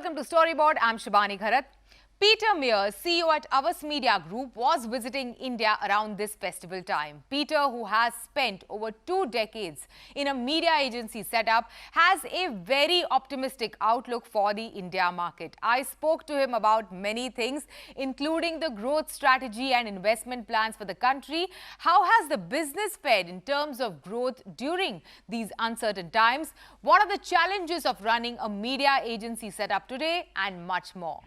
welcome to Storyboard. I'm Shibani Gharat. Peter Mears, CEO at Havas Media Group, was visiting India around this festival time. Peter, who has spent over 2 decades in a media agency setup, has a very optimistic outlook for the India market. I spoke to him about many things, including the growth strategy and investment plans for the country. How has the business fared in terms of growth during these uncertain times? What are the challenges of running a media agency setup today? And much more.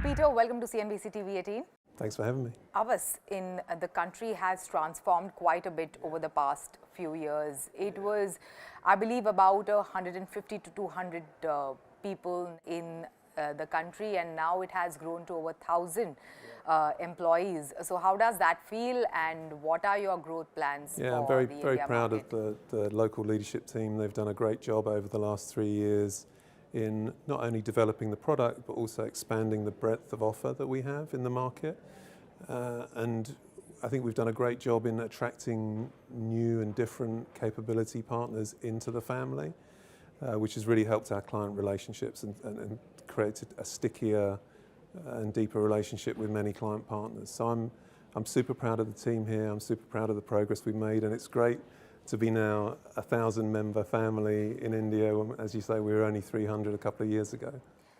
Peter, welcome to CNBC-TV18. Thanks for having me. Havas in the country has transformed quite a bit over the past few years. It was, I believe, about 150 to 200 people in the country, and now it has grown to over 1,000 employees. So how does that feel, and what are your growth plans for I'm very proud market? of the local leadership team. They've done a great job over the last 3 years in not only developing the product, but also expanding the breadth of offer that we have in the market. And I think we've done a great job in attracting new and different capability partners into the family, which has really helped our client relationships and created a stickier and deeper relationship with many client partners. So I'm super proud of the team here. I'm super proud of the progress we've made, and it's great to be now a 1,000-member family in India. As you say, we were only 300 a couple of years ago.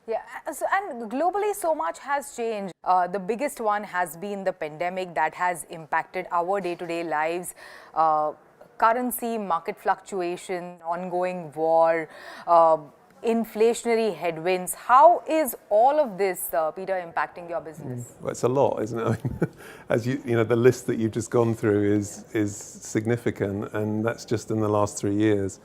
Yeah, and globally so much has changed. The biggest one has been the pandemic that has impacted our day-to-day lives. Currency, market fluctuation, ongoing war, inflationary headwinds. How is all of this, Peter, impacting your business? Well, it's a lot, isn't it? I mean, as you know, the list that you've just gone through is significant, and that's just in the last 3 years.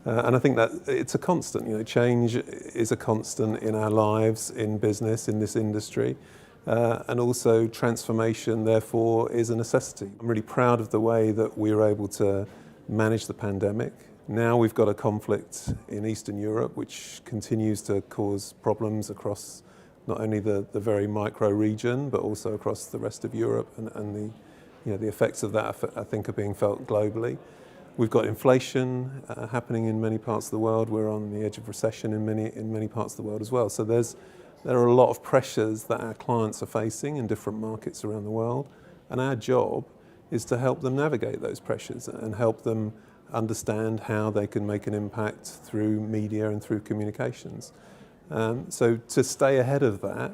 And I think that it's a constant. You know, change is a constant in our lives, in business, in this industry, and also transformation, therefore, is a necessity. I'm really proud of the way that we were able to manage the pandemic. Now we've got a conflict in Eastern Europe, which continues to cause problems across not only the very micro region, but also across the rest of Europe, and the effects of that, I think, are being felt globally. We've got inflation happening in many parts of the world. We're on the edge of recession in many parts of the world as well. So there are a lot of pressures that our clients are facing in different markets around the world, and our job is to help them navigate those pressures and help them understand how they can make an impact through media and through communications. So to stay ahead of that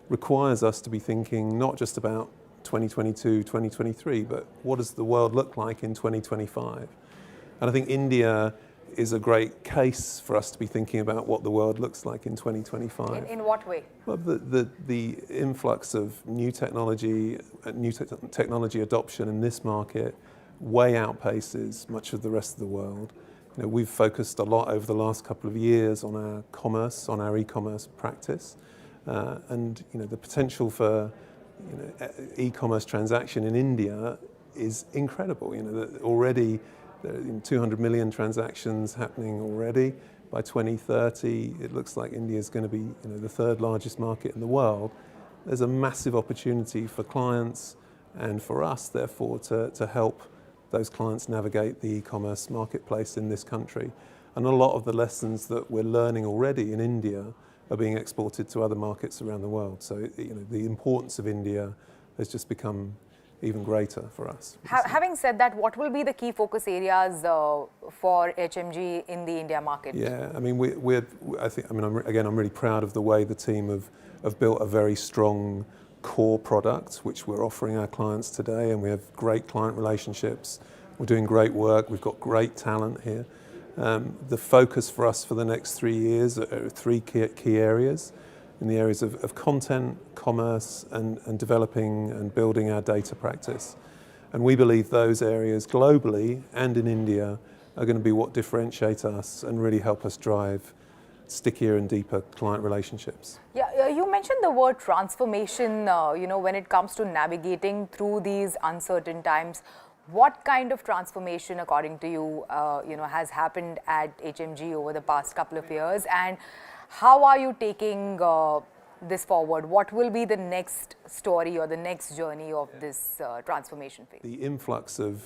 requires us to be thinking not just about 2022, 2023, but what does the world look like in 2025? And I think India is a great case for us to be thinking about what the world looks like in 2025. In what way? Well, the influx of new technology adoption in this market way outpaces much of the rest of the world. You know, we've focused a lot over the last couple of years on our e-commerce practice, and the potential for e-commerce transaction in India is incredible. Already there are 200 million transactions happening already. By 2030, it looks like India is going to be the 3rd largest market in the world. There's a massive opportunity for clients and for us, therefore, to help those clients navigate the e-commerce marketplace in this country. And a lot of the lessons that we're learning already in India are being exported to other markets around the world. So the importance of India has just become even greater for us. Having said that, what will be the key focus areas for HMG in the India market? Yeah, I mean, I'm really proud of the way the team have built a very strong core product, which we're offering our clients today, and we have great client relationships. We're doing great work. We've got great talent here. The focus for us for the next 3 years are 3 key areas, in the areas of content, commerce, and developing and building our data practice. And we believe those areas globally and in India are going to be what differentiate us and really help us drive stickier and deeper client relationships. Yeah, you mentioned the word transformation, when it comes to navigating through these uncertain times. What kind of transformation, according to you, has happened at HMG over the past couple of years, and how are you taking this forward? What will be the next story or the next journey of this transformation phase? The influx of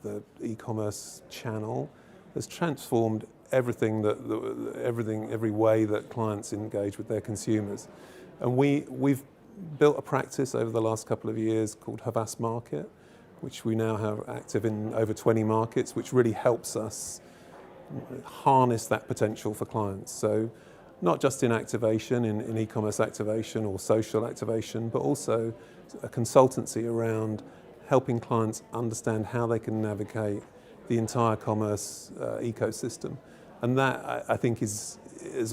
the e-commerce channel has transformed everything every way that clients engage with their consumers. And we've built a practice over the last couple of years called Havas Market, which we now have active in over 20 markets, which really helps us harness that potential for clients. So not just in activation, in e-commerce activation or social activation, but also a consultancy around helping clients understand how they can navigate the entire commerce ecosystem. And that, I think, is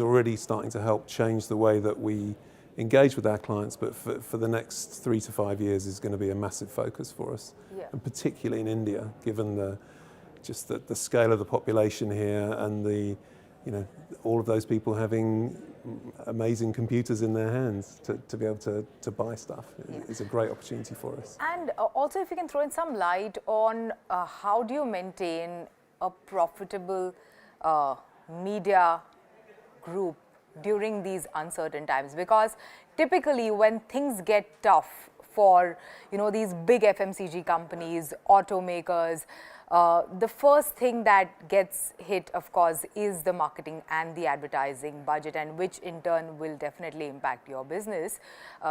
already starting to help change the way that we engage with our clients, but for the next 3 to 5 years is going to be a massive focus for us. Yeah. And particularly in India, given the scale of the population here and all of those people having amazing computers in their hands to be able to buy stuff is a great opportunity for us. And also, if you can throw in some light on how do you maintain a profitable media group during these uncertain times? Because typically when things get tough for these big FMCG companies, automakers, the first thing that gets hit, of course, is the marketing and the advertising budget, and which in turn will definitely impact your business.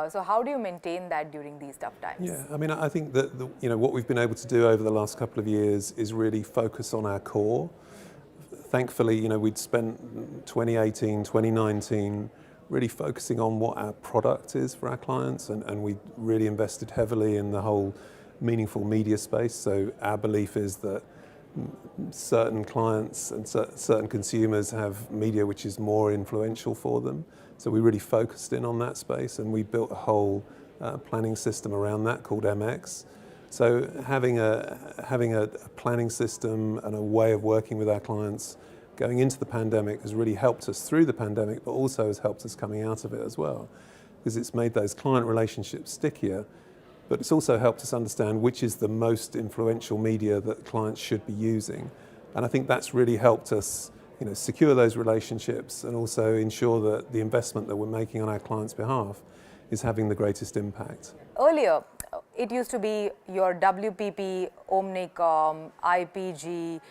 So how do you maintain that during these tough times? Yeah, I mean, I think that what we've been able to do over the last couple of years is really focus on our core. Thankfully, we'd spent 2018, 2019 really focusing on what our product is for our clients, and we really invested heavily in the whole meaningful media space. So our belief is that certain clients and certain consumers have media which is more influential for them. So we really focused in on that space, and we built a whole planning system around that called MX. So having a planning system and a way of working with our clients going into the pandemic has really helped us through the pandemic, but also has helped us coming out of it as well, because it's made those client relationships stickier. But it's also helped us understand which is the most influential media that clients should be using. And I think that's really helped us secure those relationships and also ensure that the investment that we're making on our clients' behalf is having the greatest impact. Earlier, it used to be your WPP, Omnicom, IPG,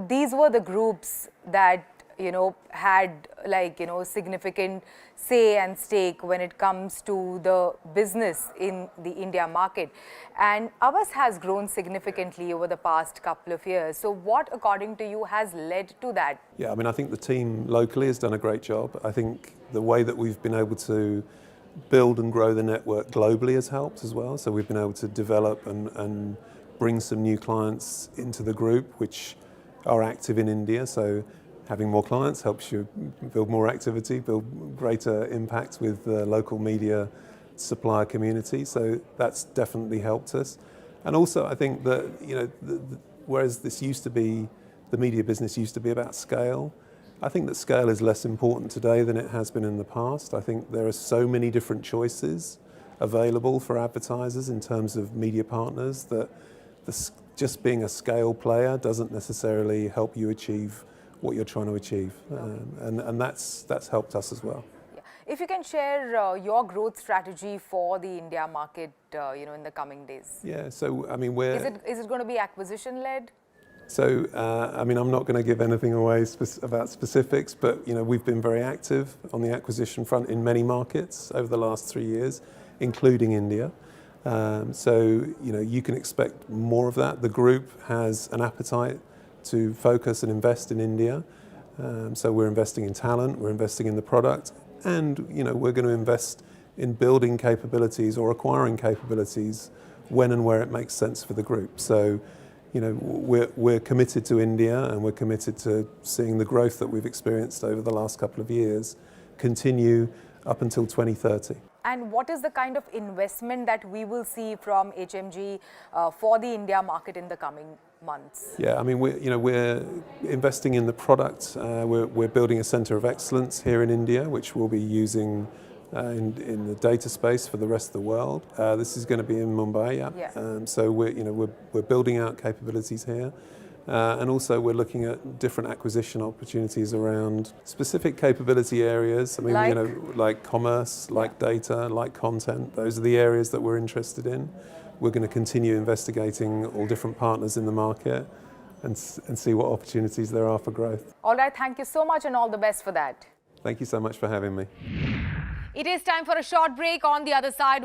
these were the groups that had significant say and stake when it comes to the business in the India market. And ours has grown significantly over the past couple of years. So what, according to you, has led to that? Yeah, I mean, I think the team locally has done a great job. I think the way that we've been able to build and grow the network globally has helped as well. So we've been able to develop and bring some new clients into the group, which are active in India. So having more clients helps you build more activity, build greater impact with the local media supplier community. So that's definitely helped us. And also I think that, whereas the media business used to be about scale, I think that scale is less important today than it has been in the past. I think there are so many different choices available for advertisers in terms of media partners that just being a scale player doesn't necessarily help you achieve what you're trying to achieve, and that's helped us as well. Yeah. If you can share your growth strategy for the India market, in the coming days. Yeah. So I mean, is it going to be acquisition led? So I mean, I'm not going to give anything away about specifics, but we've been very active on the acquisition front in many markets over the last 3 years, including India. So you can expect more of that. The group has an appetite to focus and invest in India. So we're investing in talent, we're investing in the product, and we're going to invest in building capabilities or acquiring capabilities when and where it makes sense for the group. So we're committed to India, and we're committed to seeing the growth that we've experienced over the last couple of years continue up until 2030. And what is the kind of investment that we will see from HMG for the India market in the coming months? Yeah, I mean, we're investing in the product. We're building a centre of excellence here in India, which we'll be using in the data space for the rest of the world. This is going to be in Mumbai. Yeah. So we're building out capabilities here. And also we're looking at different acquisition opportunities around specific capability areas. I mean, like commerce, like data, like content. Those are the areas that we're interested in. We're going to continue investigating all different partners in the market. and see what opportunities there are for growth. All right, thank you so much and all the best for that. Thank you so much for having me. It is time for a short break. On the other side,